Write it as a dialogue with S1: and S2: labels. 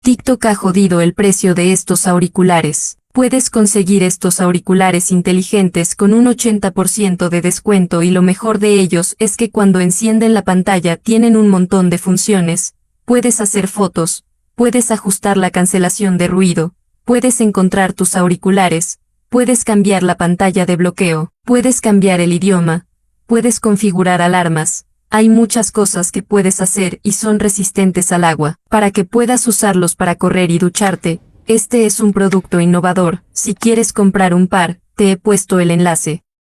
S1: TikTok ha jodido el precio de estos auriculares. Puedes conseguir estos auriculares inteligentes con un 80% de descuento y lo mejor de ellos es que cuando encienden la pantalla tienen un montón de funciones. Puedes hacer fotos, puedes ajustar la cancelación de ruido, puedes encontrar tus auriculares, puedes cambiar la pantalla de bloqueo, puedes cambiar el idioma, puedes configurar alarmas. Hay muchas cosas que puedes hacer y son resistentes al agua, para que puedas usarlos para correr y ducharte. Este es un producto innovador. Si quieres comprar un par, te he puesto el enlace.